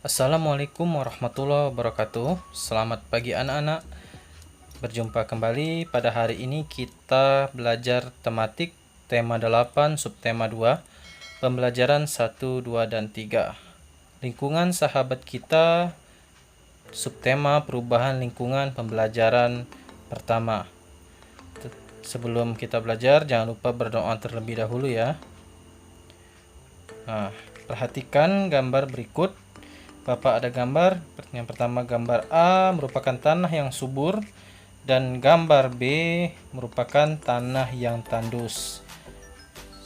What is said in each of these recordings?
Assalamualaikum warahmatullahi wabarakatuh. Selamat pagi anak-anak. Berjumpa kembali. Pada hari ini kita belajar tematik tema 8 subtema 2, pembelajaran 1, 2 dan 3. Lingkungan sahabat kita, subtema perubahan lingkungan pembelajaran pertama. Sebelum kita belajar, jangan lupa berdoa terlebih dahulu ya. Nah, perhatikan gambar berikut. Bapak ada gambar, yang pertama gambar A merupakan tanah yang subur dan gambar B merupakan tanah yang tandus.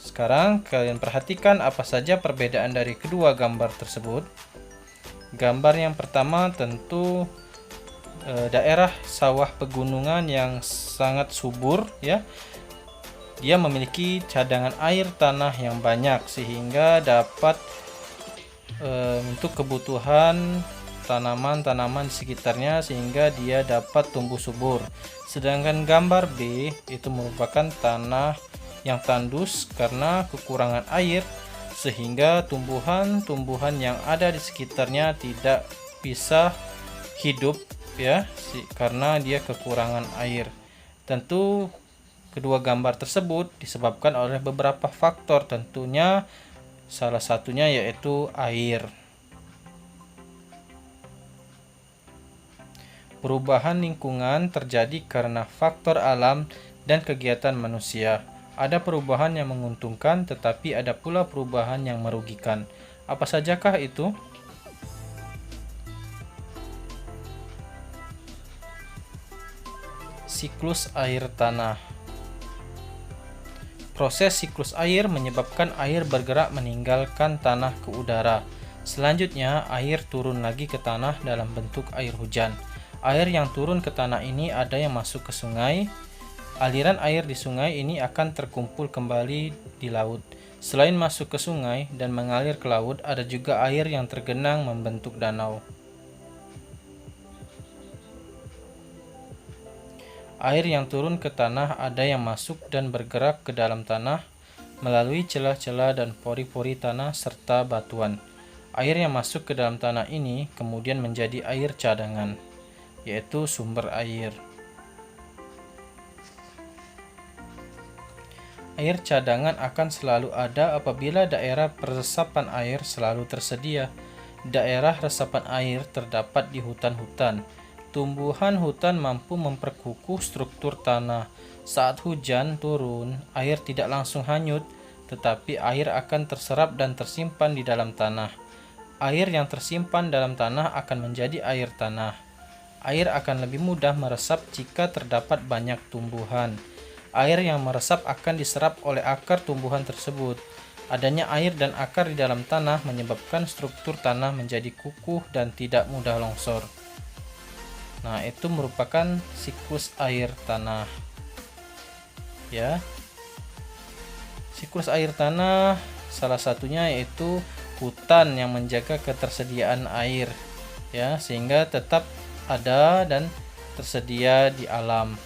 Sekarang kalian perhatikan apa saja perbedaan dari kedua gambar tersebut. Gambar yang pertama tentu daerah sawah pegunungan yang sangat subur ya. Dia memiliki cadangan air tanah yang banyak sehingga dapat untuk kebutuhan tanaman-tanaman di sekitarnya sehingga dia dapat tumbuh subur. Sedangkan gambar B itu merupakan tanah yang tandus karena kekurangan air sehingga tumbuhan-tumbuhan yang ada di sekitarnya tidak bisa hidup ya karena dia kekurangan air. Tentu kedua gambar tersebut disebabkan oleh beberapa faktor, tentunya salah satunya yaitu air. Perubahan lingkungan terjadi karena faktor alam dan kegiatan manusia. Ada perubahan yang menguntungkan, tetapi ada pula perubahan yang merugikan. Apa sajakah itu? Siklus air tanah. Proses siklus air menyebabkan air bergerak meninggalkan tanah ke udara. Selanjutnya, air turun lagi ke tanah dalam bentuk air hujan. Air yang turun ke tanah ini ada yang masuk ke sungai. Aliran air di sungai ini akan terkumpul kembali di laut. Selain masuk ke sungai dan mengalir ke laut, ada juga air yang tergenang membentuk danau. Air yang turun ke tanah ada yang masuk dan bergerak ke dalam tanah melalui celah-celah dan pori-pori tanah serta batuan. Air yang masuk ke dalam tanah ini kemudian menjadi air cadangan, yaitu sumber air. Air cadangan akan selalu ada apabila daerah peresapan air selalu tersedia. Daerah resapan air terdapat di hutan-hutan. Tumbuhan hutan mampu memperkukuh struktur tanah. Saat hujan turun, air tidak langsung hanyut, tetapi air akan terserap dan tersimpan di dalam tanah. Air yang tersimpan dalam tanah akan menjadi air tanah. Air akan lebih mudah meresap jika terdapat banyak tumbuhan. Air yang meresap akan diserap oleh akar tumbuhan tersebut. Adanya air dan akar di dalam tanah menyebabkan struktur tanah menjadi kukuh dan tidak mudah longsor. Nah, itu merupakan siklus air tanah. Ya. Siklus air tanah salah satunya yaitu hutan yang menjaga ketersediaan air ya, sehingga tetap ada dan tersedia di alam.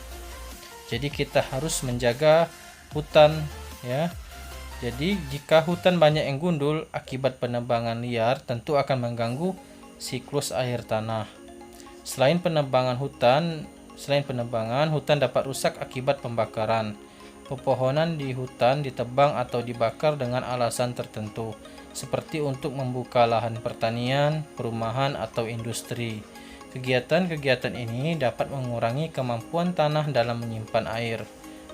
Jadi kita harus menjaga hutan ya. Jadi jika hutan banyak yang gundul akibat penebangan liar, tentu akan mengganggu siklus air tanah. Selain penebangan, hutan dapat rusak akibat pembakaran. Pepohonan di hutan ditebang atau dibakar dengan alasan tertentu, seperti untuk membuka lahan pertanian, perumahan, atau industri. Kegiatan-kegiatan ini dapat mengurangi kemampuan tanah dalam menyimpan air.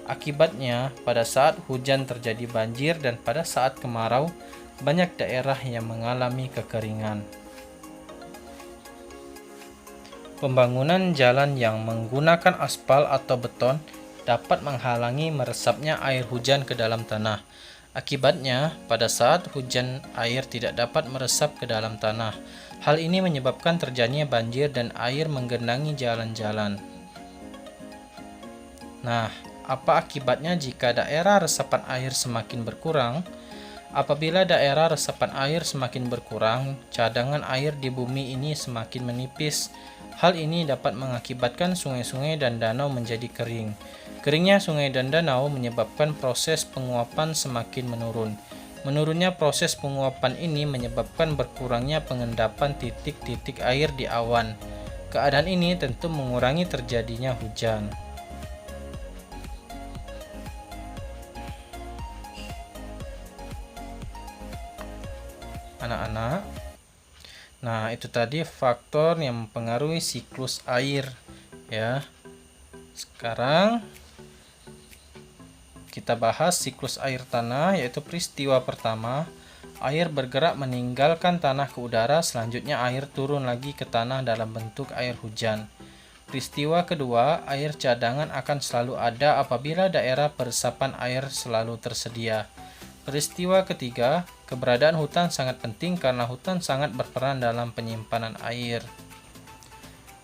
Akibatnya, pada saat hujan terjadi banjir dan pada saat kemarau, banyak daerah yang mengalami kekeringan. Pembangunan jalan yang menggunakan aspal atau beton dapat menghalangi meresapnya air hujan ke dalam tanah. Akibatnya, pada saat hujan air tidak dapat meresap ke dalam tanah. Hal ini menyebabkan terjadinya banjir dan air menggenangi jalan-jalan. Nah, apa akibatnya jika daerah resapan air semakin berkurang? Apabila daerah resapan air semakin berkurang, cadangan air di bumi ini semakin menipis. Hal ini dapat mengakibatkan sungai-sungai dan danau menjadi kering. Keringnya sungai dan danau menyebabkan proses penguapan semakin menurun. Menurunnya proses penguapan ini menyebabkan berkurangnya pengendapan titik-titik air di awan. Keadaan ini tentu mengurangi terjadinya hujan. Anak-anak, nah itu tadi faktor yang mempengaruhi siklus air ya. Sekarang kita bahas siklus air tanah, yaitu peristiwa pertama, air bergerak meninggalkan tanah ke udara, selanjutnya air turun lagi ke tanah dalam bentuk air hujan. Peristiwa kedua, air cadangan akan selalu ada apabila daerah peresapan air selalu tersedia. Peristiwa ketiga, keberadaan hutan sangat penting karena hutan sangat berperan dalam penyimpanan air.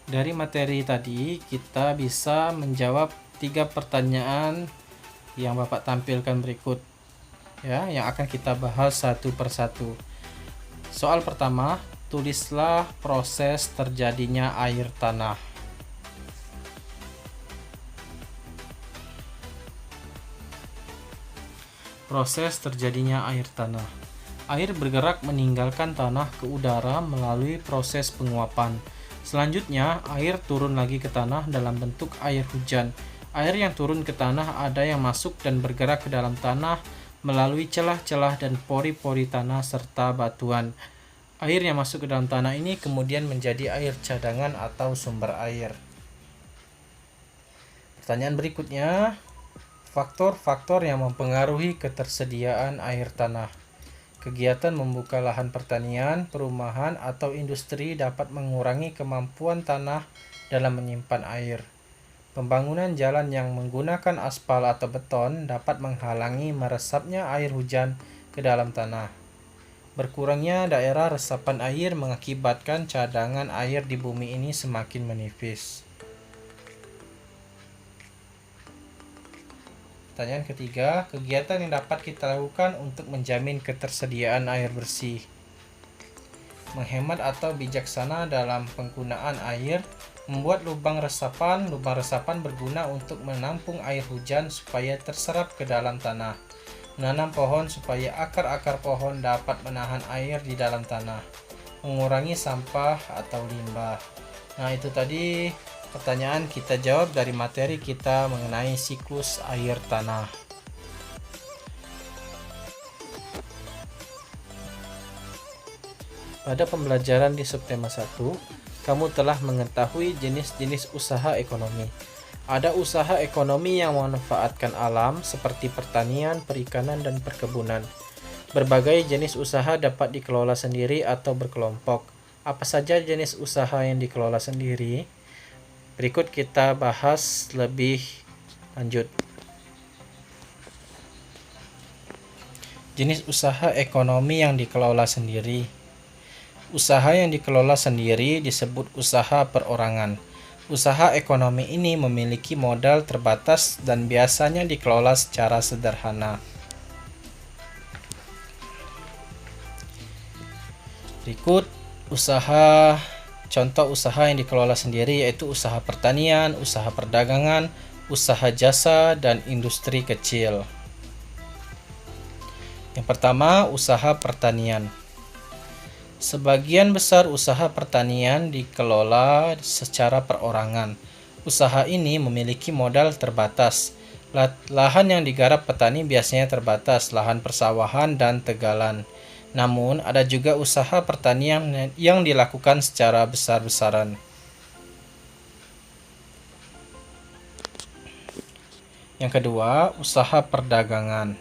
Dari materi tadi, kita bisa menjawab 3 pertanyaan yang Bapak tampilkan berikut ya, yang akan kita bahas satu persatu. Soal pertama, tulislah proses terjadinya air tanah. Proses terjadinya air tanah. Air bergerak meninggalkan tanah ke udara melalui proses penguapan. Selanjutnya, air turun lagi ke tanah dalam bentuk air hujan. Air yang turun ke tanah ada yang masuk dan bergerak ke dalam tanah melalui celah-celah dan pori-pori tanah serta batuan. Air yang masuk ke dalam tanah ini kemudian menjadi air cadangan atau sumber air. Pertanyaan berikutnya, faktor-faktor yang mempengaruhi ketersediaan air tanah. Kegiatan membuka lahan pertanian, perumahan, atau industri dapat mengurangi kemampuan tanah dalam menyimpan air. Pembangunan jalan yang menggunakan aspal atau beton dapat menghalangi meresapnya air hujan ke dalam tanah. Berkurangnya daerah resapan air mengakibatkan cadangan air di bumi ini semakin menipis. Pertanyaan ketiga, kegiatan yang dapat kita lakukan untuk menjamin ketersediaan air bersih. Menghemat atau bijaksana dalam penggunaan air, membuat lubang resapan. Lubang resapan berguna untuk menampung air hujan supaya terserap ke dalam tanah. Menanam pohon supaya akar-akar pohon dapat menahan air di dalam tanah. Mengurangi sampah atau limbah. Nah, itu tadi pertanyaan kita jawab dari materi kita mengenai siklus air tanah. Pada pembelajaran di subtema 1, kamu telah mengetahui jenis-jenis usaha ekonomi. Ada usaha ekonomi yang memanfaatkan alam seperti pertanian, perikanan, dan perkebunan. Berbagai jenis usaha dapat dikelola sendiri atau berkelompok. Apa saja jenis usaha yang dikelola sendiri? Berikut kita bahas lebih lanjut. Jenis usaha ekonomi yang dikelola sendiri. Usaha yang dikelola sendiri disebut usaha perorangan. Usaha ekonomi ini memiliki modal terbatas dan biasanya dikelola secara sederhana. Berikut contoh usaha yang dikelola sendiri, yaitu usaha pertanian, usaha perdagangan, usaha jasa, dan industri kecil. Yang pertama, usaha pertanian. Sebagian besar usaha pertanian dikelola secara perorangan. Usaha ini memiliki modal terbatas. Lahan yang digarap petani biasanya terbatas, lahan persawahan dan tegalan. Namun, ada juga usaha pertanian yang dilakukan secara besar-besaran. Yang kedua, usaha perdagangan.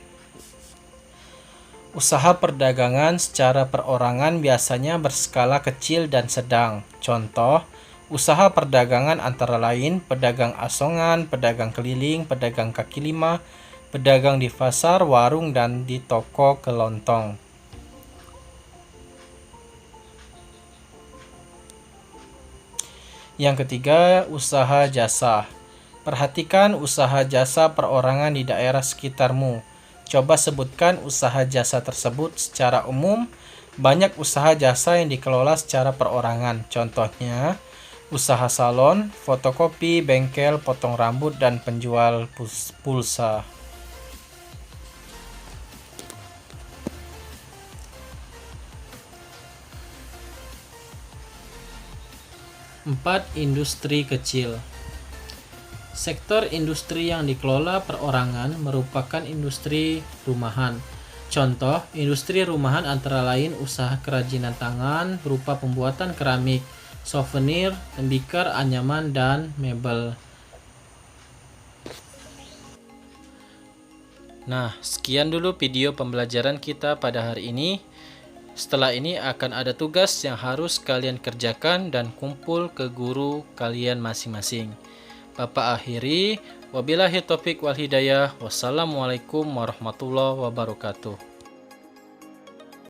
Usaha perdagangan secara perorangan biasanya berskala kecil dan sedang. Contoh, usaha perdagangan antara lain pedagang asongan, pedagang keliling, pedagang kaki lima, pedagang di pasar, warung, dan di toko kelontong. Yang ketiga, usaha jasa. Perhatikan usaha jasa perorangan di daerah sekitarmu. Coba sebutkan usaha jasa tersebut secara umum. Banyak usaha jasa yang dikelola secara perorangan. Contohnya, usaha salon, fotokopi, bengkel, potong rambut, dan penjual pulsa. 4. Industri kecil. Sektor industri yang dikelola perorangan merupakan industri rumahan. Contoh, industri rumahan antara lain usaha kerajinan tangan berupa pembuatan keramik, souvenir, tembikar, anyaman, dan mebel. Nah, sekian dulu video pembelajaran kita pada hari ini. Setelah ini akan ada tugas yang harus kalian kerjakan dan kumpul ke guru kalian masing-masing. Bapak akhiri, wabillahi taufik wal hidayah. Wassalamualaikum warahmatullahi wabarakatuh.